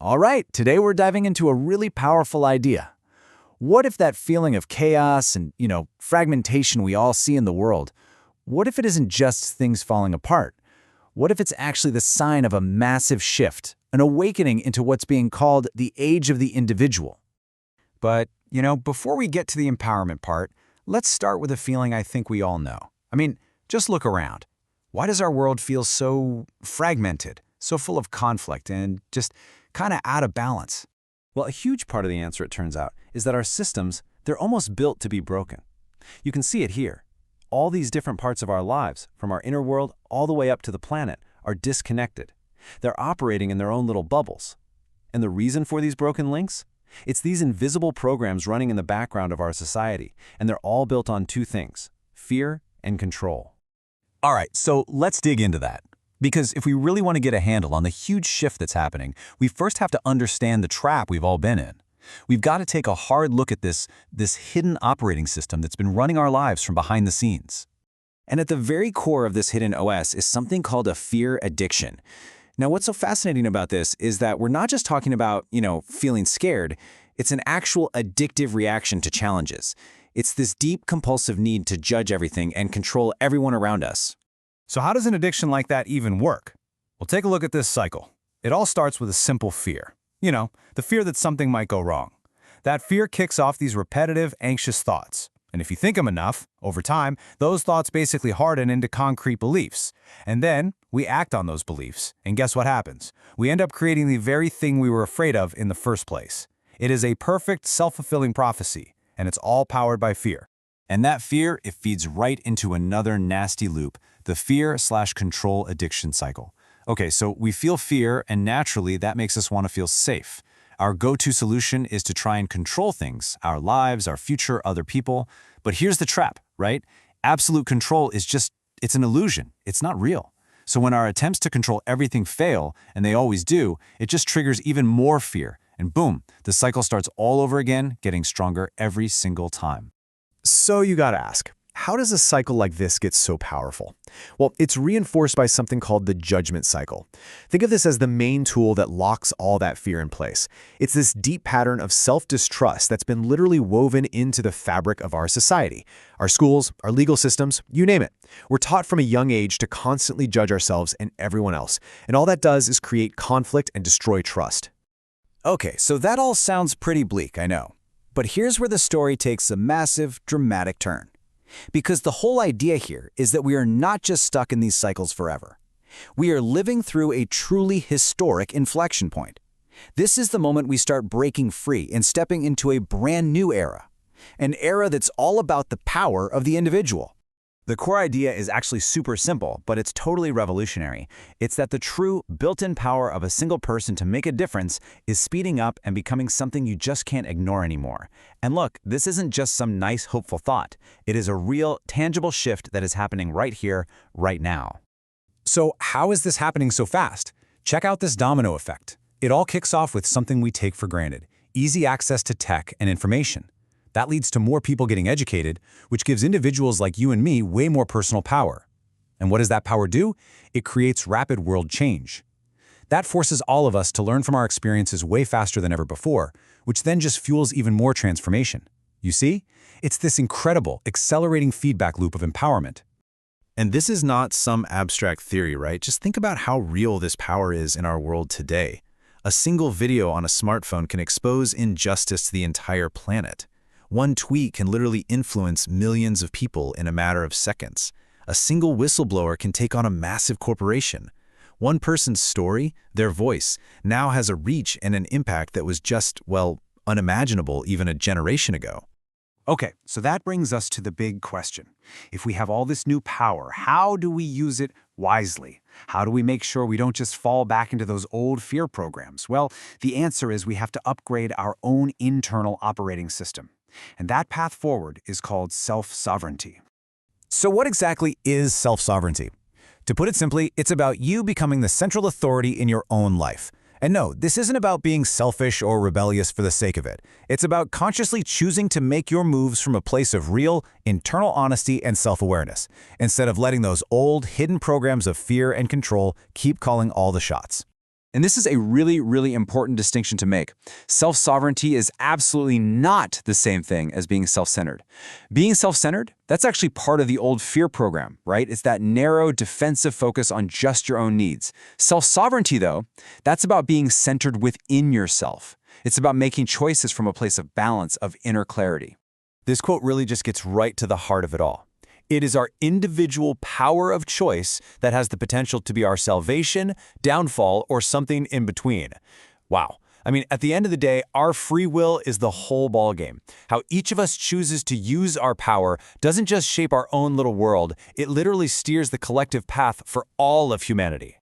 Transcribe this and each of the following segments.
All right, today we're diving into a really powerful idea. What if that feeling of chaos and, fragmentation we all see in the world, what if it isn't just things falling apart? What if it's actually the sign of a massive shift, an awakening into what's being called the age of the individual? But, before we get to the empowerment part, let's start with a feeling I think we all know. Just look around. Why does our world feel so fragmented, so full of conflict, and just kind of out of balance? Well, a huge part of the answer, it turns out, is that our systems, they're almost built to be broken. You can see it here. All these different parts of our lives, from our inner world all the way up to the planet, are disconnected. They're operating in their own little bubbles. And the reason for these broken links? It's these invisible programs running in the background of our society, and they're all built on two things: fear and control. All right, so let's dig into that. Because if we really want to get a handle on the huge shift that's happening, we first have to understand the trap we've all been in. We've got to take a hard look at this hidden operating system that's been running our lives from behind the scenes. And at the very core of this hidden OS is something called a fear addiction. Now, what's so fascinating about this is that we're not just talking about, feeling scared. It's an actual addictive reaction to challenges. It's this deep, compulsive need to judge everything and control everyone around us. So how does an addiction like that even work? Well, take a look at this cycle. It all starts with a simple fear. The fear that something might go wrong. That fear kicks off these repetitive, anxious thoughts. And if you think them enough, over time, those thoughts basically harden into concrete beliefs. And then we act on those beliefs. And guess what happens? We end up creating the very thing we were afraid of in the first place. It is a perfect, self-fulfilling prophecy, and it's all powered by fear. And that fear, it feeds right into another nasty loop, the fear/control addiction cycle. Okay, so we feel fear, and naturally that makes us want to feel safe. Our go-to solution is to try and control things, our lives, our future, other people. But here's the trap, right? Absolute control it's an illusion. It's not real. So when our attempts to control everything fail, and they always do, it just triggers even more fear. And boom, the cycle starts all over again, getting stronger every single time. So you gotta ask, how does a cycle like this get so powerful? Well, it's reinforced by something called the judgment cycle. Think of this as the main tool that locks all that fear in place. It's this deep pattern of self-distrust that's been literally woven into the fabric of our society. Our schools, our legal systems, you name it. We're taught from a young age to constantly judge ourselves and everyone else. And all that does is create conflict and destroy trust. Okay, so that all sounds pretty bleak, I know. But here's where the story takes a massive, dramatic turn. Because the whole idea here is that we are not just stuck in these cycles forever. We are living through a truly historic inflection point. This is the moment we start breaking free and stepping into a brand new era. An era that's all about the power of the individual. The core idea is actually super simple, but it's totally revolutionary. It's that the true, built-in power of a single person to make a difference is speeding up and becoming something you just can't ignore anymore. And look, this isn't just some nice, hopeful thought. It is a real, tangible shift that is happening right here, right now. So how is this happening so fast? Check out this domino effect. It all kicks off with something we take for granted: easy access to tech and information. That leads to more people getting educated, which gives individuals like you and me way more personal power. And what does that power do? It creates rapid world change. That forces all of us to learn from our experiences way faster than ever before, which then just fuels even more transformation. You see? It's this incredible, accelerating feedback loop of empowerment. And this is not some abstract theory, right? Just think about how real this power is in our world today. A single video on a smartphone can expose injustice to the entire planet. One tweet can literally influence millions of people in a matter of seconds. A single whistleblower can take on a massive corporation. One person's story, their voice, now has a reach and an impact that was just, unimaginable even a generation ago. Okay, so that brings us to the big question. If we have all this new power, how do we use it wisely? How do we make sure we don't just fall back into those old fear programs? Well, the answer is we have to upgrade our own internal operating system. And that path forward is called self-sovereignty. So what exactly is self-sovereignty? To put it simply, it's about you becoming the central authority in your own life. And no, this isn't about being selfish or rebellious for the sake of it. It's about consciously choosing to make your moves from a place of real, internal honesty and self-awareness, instead of letting those old, hidden programs of fear and control keep calling all the shots. And this is a really, really important distinction to make. Self-sovereignty is absolutely not the same thing as being self-centered. Being self-centered, that's actually part of the old fear program, right? It's that narrow, defensive focus on just your own needs. Self-sovereignty, though, that's about being centered within yourself. It's about making choices from a place of balance, of inner clarity. This quote really just gets right to the heart of it all. It is our individual power of choice that has the potential to be our salvation, downfall, or something in between. Wow. I mean, at the end of the day, our free will is the whole ballgame. How each of us chooses to use our power doesn't just shape our own little world, it literally steers the collective path for all of humanity.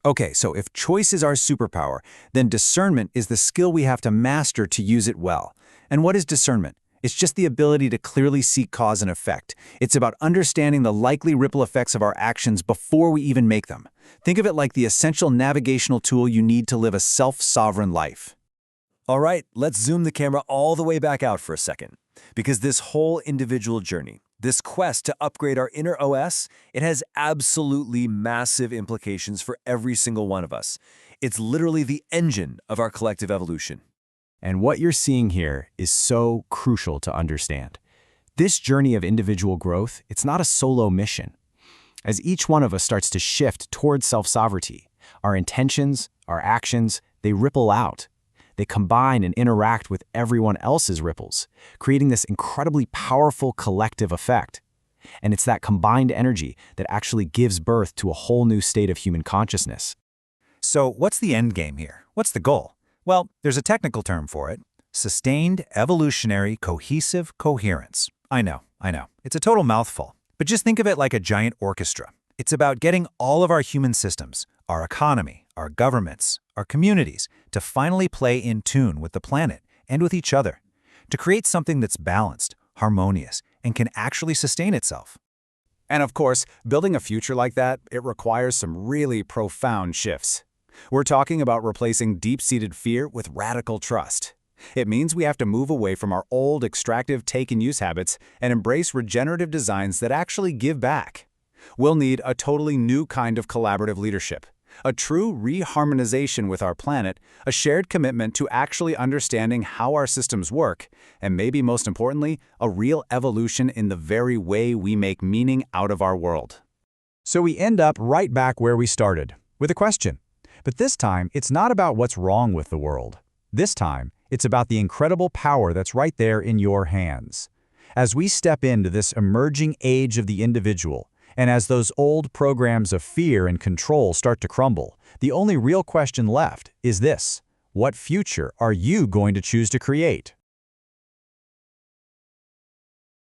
Okay, so if choice is our superpower, then discernment is the skill we have to master to use it well. And what is discernment? It's just the ability to clearly see cause and effect. It's about understanding the likely ripple effects of our actions before we even make them. Think of it like the essential navigational tool you need to live a self-sovereign life. All right, let's zoom the camera all the way back out for a second. Because this whole individual journey, this quest to upgrade our inner OS, it has absolutely massive implications for every single one of us. It's literally the engine of our collective evolution. And what you're seeing here is so crucial to understand. This journey of individual growth, it's not a solo mission. As each one of us starts to shift towards self-sovereignty, our intentions, our actions, they ripple out. They combine and interact with everyone else's ripples, creating this incredibly powerful collective effect. And it's that combined energy that actually gives birth to a whole new state of human consciousness. So what's the end game here? What's the goal? Well, there's a technical term for it. Sustained evolutionary cohesive coherence. I know. It's a total mouthful. But just think of it like a giant orchestra. It's about getting all of our human systems, our economy, our governments, our communities, to finally play in tune with the planet and with each other, to create something that's balanced, harmonious, and can actually sustain itself. And of course, building a future like that, it requires some really profound shifts. We're talking about replacing deep-seated fear with radical trust. It means we have to move away from our old extractive take-and-use habits and embrace regenerative designs that actually give back. We'll need a totally new kind of collaborative leadership, a true reharmonization with our planet, a shared commitment to actually understanding how our systems work, and maybe most importantly, a real evolution in the very way we make meaning out of our world. So we end up right back where we started, with a question. But this time, it's not about what's wrong with the world. This time, it's about the incredible power that's right there in your hands. As we step into this emerging age of the individual, and as those old programs of fear and control start to crumble, the only real question left is this: what future are you going to choose to create?